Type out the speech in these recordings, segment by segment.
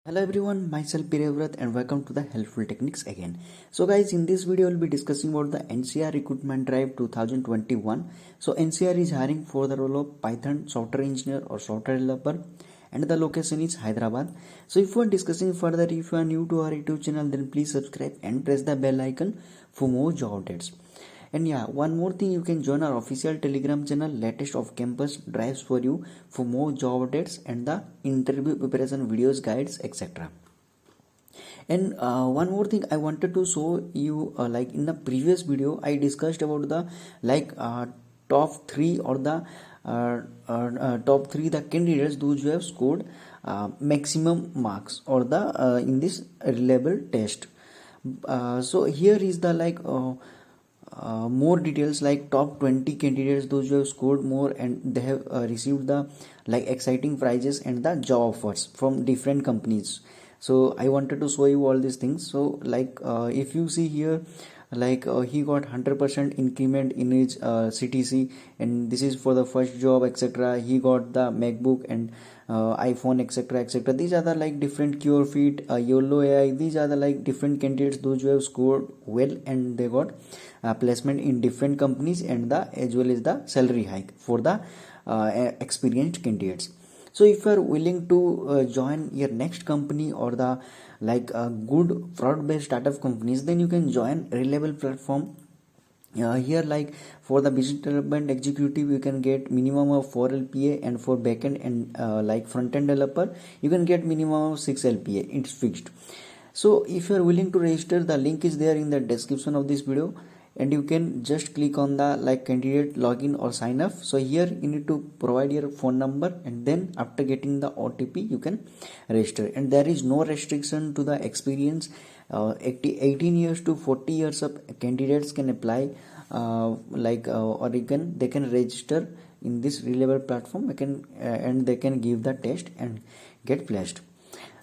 Hello everyone, myself Pirevrat and welcome to the Helpful Techniques again. So guys, in this video we'll be discussing about the NCR Recruitment Drive 2021. So NCR is hiring for the role of Python software engineer or software developer and the location is Hyderabad. So if you are discussing further, if you are new to our YouTube channel, then please subscribe and press the bell icon for more job updates. And yeah, one more thing, you can join our official Telegram channel, latest of campus drives for you for more job updates and the interview preparation videos, guides, etc. And one more thing I wanted to show you, like in the previous video, I discussed about the top three or the top three the candidates those who have scored maximum marks or the in this reliable test. So here is the more details, like top 20 candidates those who have scored more and they have received the exciting prizes and the job offers from different companies. So I wanted to show you all these things. So if you see here, he got 100% increment in his CTC, and this is for the first job, etc. He got the MacBook and iPhone, etc., etc. These are the different QFit, YOLO AI. These are the different candidates those who have scored well and they got placement in different companies, and the as well as the salary hike for the experienced candidates. So if you are willing to join your next company or the good fraud based startup companies, then you can join reliable platform. Here, for the business development executive, you can get minimum of 4 LPA, and for backend and front end developer, you can get minimum of 6 LPA. It's fixed. So if you are willing to register, the link is there in the description of this video, and you can just click on the candidate login or sign up. So here you need to provide your phone number, and then after getting the OTP you can register, and there is no restriction to the experience. 18 years to 40 years of candidates can apply, or they can register in this reliable platform. And they can give the test and get placed.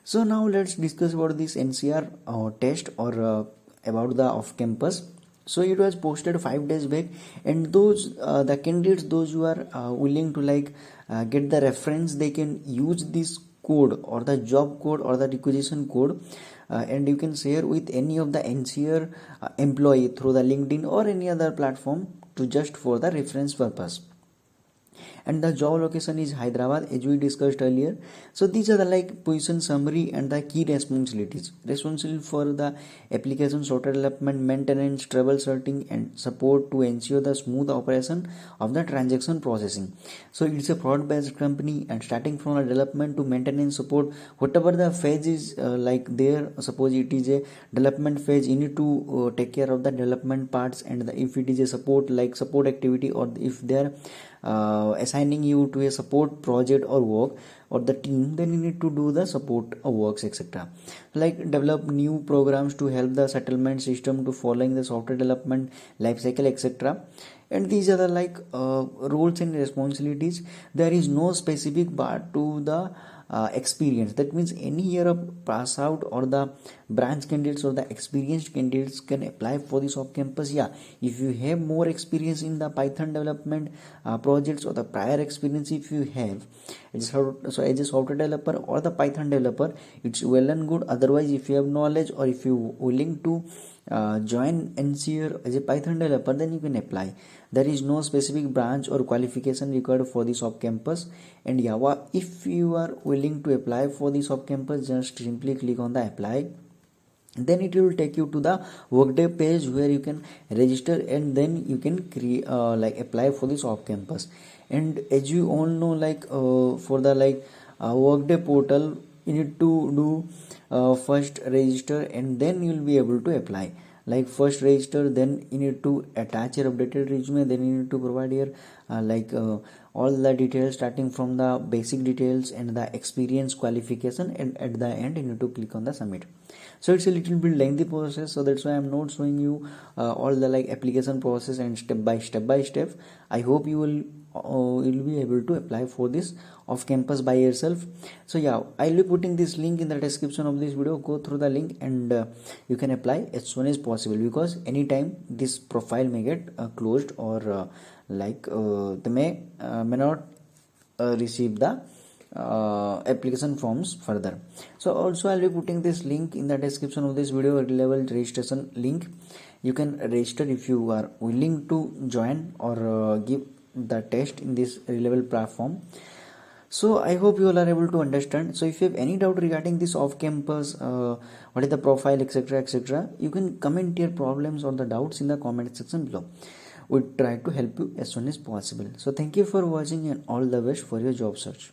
So now let's discuss about this NCR test, or about the off campus. So it was posted 5 days back, and those the candidates those who are willing to get the reference, they can use this code or the job code or the requisition code, and you can share with any of the NCR employee through the LinkedIn or any other platform to just for the reference purpose. And the job location is Hyderabad, as we discussed earlier. So these are the position summary and the key responsibilities. Responsible for the application software development, maintenance, troubleshooting and support to ensure the smooth operation of the transaction processing. So it's a fraud based company, and starting from a development to maintenance support, whatever the phase is there. Suppose it is a development phase, you need to take care of the development parts, and if it is a support activity, or if they are assigning you to a support project or work or the team, then you need to do the support works, etc. Develop new programs to help the settlement system to following the software development lifecycle, etc. And these are the roles and responsibilities. There is no specific bar to the experience. That means any year of pass out or the branch candidates or the experienced candidates can apply for this off campus. Yeah, if you have more experience in the Python development projects, or the prior experience if you have as a software developer or the Python developer, it's well and good. Otherwise, if you have knowledge, or if you willing to join NCR as a Python developer, then you can apply. There is no specific branch or qualification required for this off campus. And yeah, if you are willing to apply for this off campus, just simply click on the apply. Then it will take you to the Workday page where you can register, and then you can create apply for this off campus. And as you all know, for the Workday portal, you need to do first register, and then you will be able to apply. First register, then you need to attach your updated resume, then you need to provide your all the details starting from the basic details and the experience qualification, and at the end you need to click on the submit. So it's a little bit lengthy process, so that's why I'm not showing you all the application process and step by step. I hope you will you'll be able to apply for this off campus by yourself. So yeah, I'll be putting this link in the description of this video. Go through the link, and you can apply as soon as possible, because anytime this profile may get closed, or they may not receive the application forms further. So also I'll be putting this link in the description of this video, level registration link. You can register if you are willing to join or give the test in this level platform. So I hope you all are able to understand. So if you have any doubt regarding this off campus, what is the profile, etc., you can comment your problems or the doubts in the comment section below. We'll try to help you as soon as possible. So thank you for watching and all the best for your job search.